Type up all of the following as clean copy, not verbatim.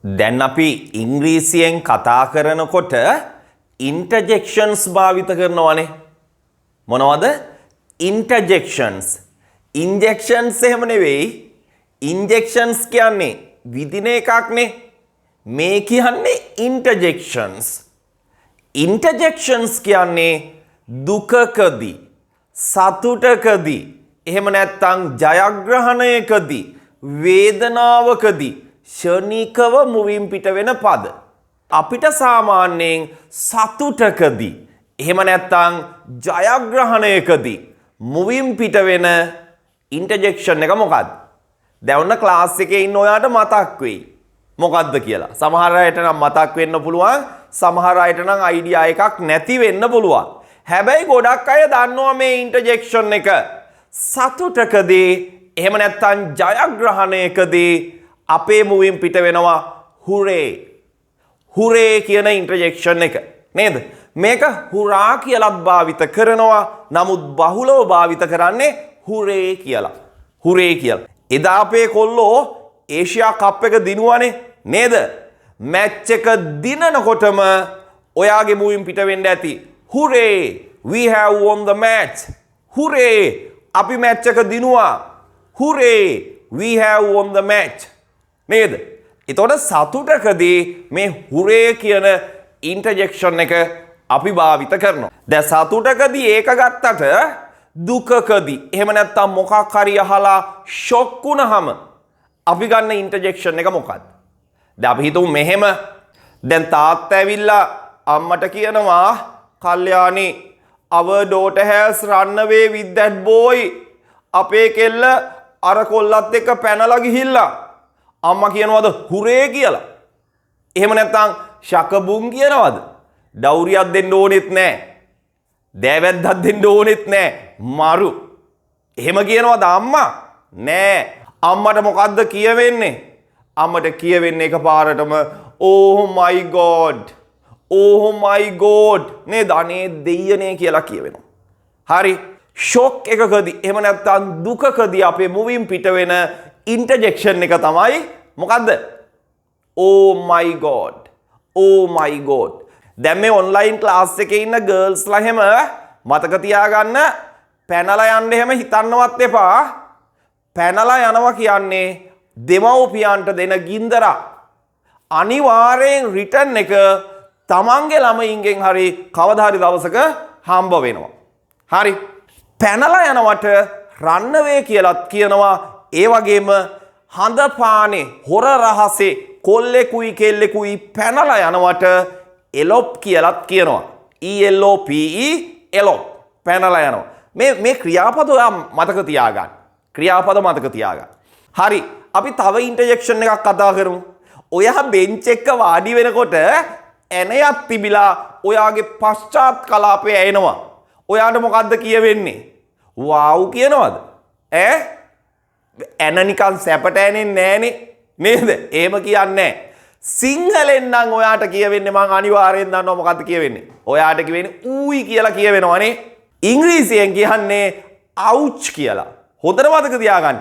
දැන් අපි ඉංග්‍රීසියෙන් කතා කරනකොට interjections භාවිත කරනවානේ. මොනවද? interjections. injections එහෙම නෙවෙයි. injections කියන්නේ විදින එකක්නේ. මේ කියන්නේ interjections. interjections කියන්නේ දුකකදී, සතුටකදී, එහෙම නැත්නම් ජයග්‍රහණයකදී, වේදනාවකදී ෂණිකව මුවින් පිට වෙන පද. අපිට සාමාන්‍යයෙන් සතුටකදී එහෙම නැත්නම් ජයග්‍රහණයකදී මුවින් පිට වෙන ඉන්ටර්ජෙක්ෂන් එක මොකක්ද? දැන් ඔන්න ක්ලාස් එකේ ඉන්න ඔයාට මතක් වෙයි. මොකක්ද කියලා. සමහර අයට නම් මතක් වෙන්න පුළුවන්. සමහර අයට නම් අයිඩියා එකක් නැති වෙන්න පුළුවන්. හැබැයි ගොඩක් අය දන්නවා මේ ඉන්ටර්ජෙක්ෂන් එක සතුටකදී එහෙම නැත්නම් ජයග්‍රහණයකදී අපේ මුවින් පිට වෙනවා හුරේ. හුරේ කියන ඉන්ටර්ජෙක්ෂන් එක නේද? මේක හුරා කියලාත් භාවිත කරනවා. නමුත් බහුලව භාවිත කරන්නේ හුරේ කියලා. හුරේ කියලා. එදා අපේ කොල්ලෝ ඒෂියා කප් එක දිනුවානේ නේද? මැච් එක දිනනකොටම ඔයාගේ මුවින් පිට වෙන්න ඇති hurray, we have won the match. Hurray, අපි මැච් එක දිනුවා. Hurray, we have won the match. නේද? එතකොට සතුටකදී මේ හුරේ කියන ඉන්ටර්ජෙක්ෂන් එක අපි භාවිත කරනවා. දැන් සතුටකදී ඒක ගත්තට දුකකදී එහෙම නැත්නම් මොකක් හරි අහලා ෂොක් වුණාම අපි ගන්න ඉන්ටර්ජෙක්ෂන් එක මොකක්ද? දැන් අපි හිතමු මෙහෙම. දැන් තාත්තා ඇවිල්ලා අම්මට කියනවා, Kalyani, our daughter has run away with that boy. අපේ කෙල්ල අර කොල්ලත් එක්ක පැනලා ගිහිල්ලා. අම්මා කියනවාද හුරේ කියලා? එහෙම නැත්නම් ශකබුම් කියනවාද? දවුරියක් දෙන්න ඕනෙත් නැහැ. දෑවැද්දක් දෙන්න ඕනෙත් නැහැ. මරු. එහෙම කියනවාද අම්මා? නෑ. අම්මට මොකද්ද කියවෙන්නේ? අම්මට කියවෙන්නේ එකපාරටම oh my god. oh my god. නේද? අනේ දෙයියනේ කියලා කියවෙනවා. හරි. ෂොක් එකකදී එහෙම නැත්නම් දුකකදී අපේ මුවින් පිට වෙන ඉන්ටර්ජෙක්ෂන් එක තමයි මොකද්ද? oh my god. oh my god. දැන් මේ ඔන්ලයින් ක්ලාස් එකේ ඉන්න ගර්ල්ස්ලා හැම මතක තියාගන්න, පැනලා යන්න එහෙම හිතන්නවත් එපා. පැනලා යනවා කියන්නේ දෙමව්පියන්ට දෙන ගින්දරක්. අනිවාර්යෙන් රිටර්න් එක තමන්ගේ ළමයින්ගෙන් හරි කවදා හරි දවසක හම්බ වෙනවා. හරි. පැනලා යනවට රන් අවේ කියලාත් කියනවා. ඒ වගේම හඳපානේ හොර රහසේ කොල්ලෙකුයි කෙල්ලෙකුයි පැනලා යනවට එලොප් කියලාත් කියනවා. ELOPE එලොප්. පැනලා යනවා. මේ ක්‍රියාපද ඔයා මතක තියාගන්න. ක්‍රියාපද මතක තියාගන්න. හරි. අපි තව ඉන්ටර්ජෙක්ෂන් එකක් කතා කරමු. ඔයා බෙන්ච් එක වාඩි වෙනකොට ඇණයක් තිබිලා ඔයාගේ පශ්චාත් කලාපය එනවා. ඔයාට මොකද්ද කියවෙන්නේ? වව් කියනවද? ඇන නිකන් සැපට ඇනෙන්නේ නෑනේ නේද? එහෙම කියන්නේ නෑ. සිංහලෙන් නම් ඔයාට කියවෙන්නේ මං අනිවාර්යෙන් දන්නවා මොකද්ද කියවෙන්නේ. ඔයාට කියවෙන්නේ ඌයි කියලා කියවෙනවනේ. ඉංග්‍රීසියෙන් කියන්නේ ouch කියලා. හොඳට මතක තියාගන්න.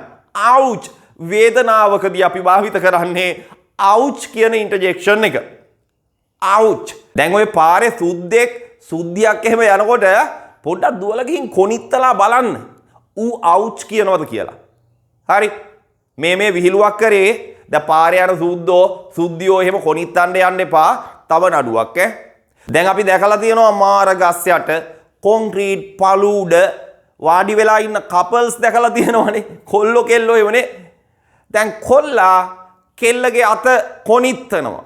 ouch. වේදනාවකදී අපි භාවිත කරන්නේ ouch කියන ඉන්ටර්ජෙක්ෂන් එක. ouch. දැන් ඔය පාරේ සුද්දියක් එහෙම යනකොට පොඩ්ඩක් දුවලා ගිහින් කොනිත්තලා බලන්න. ඌ ouch කියනවද කියලා. හරි. මේ විහිළුවක් කරේ. දැන් පාරේ යන සුද්දියෝ එහෙම කොනිත්තන්න යන්න එපා. තව නඩුවක් දැන් අපි දැකලා තියෙනවා මාර ගස් යට කොන්ක්‍රීට් පළු උඩ වාඩි වෙලා ඉන්න කපල්ස් දැකලා තියෙනවනේ. කොල්ලෝ කෙල්ලෝ එවනේ. දැන් කොල්ලා කෙල්ලගේ අත කොනිත්තනවා.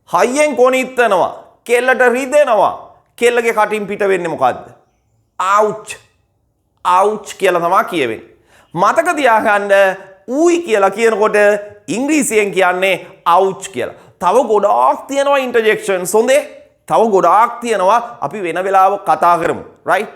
හයියෙන් කොනිත්තනවා. කෙල්ලට රිදෙනවා. කෙල්ලගේ කටින් පිට වෙන්නේ මොකද්ද? ouch. ouch කියලා තමයි කියවෙන්නේ. මතක තියාගන්න ඌයි කියලා කියනකොට ඉංග්‍රීසියෙන් කියන්නේ ouch කියලා. තව ගොඩාක් තියෙනවා ඉන්ටර්ජෙක්ෂන්ස් හොඳේ. තව ගොඩාක් තියෙනවා. අපි වෙන වෙලාවක කතා කරමු. right?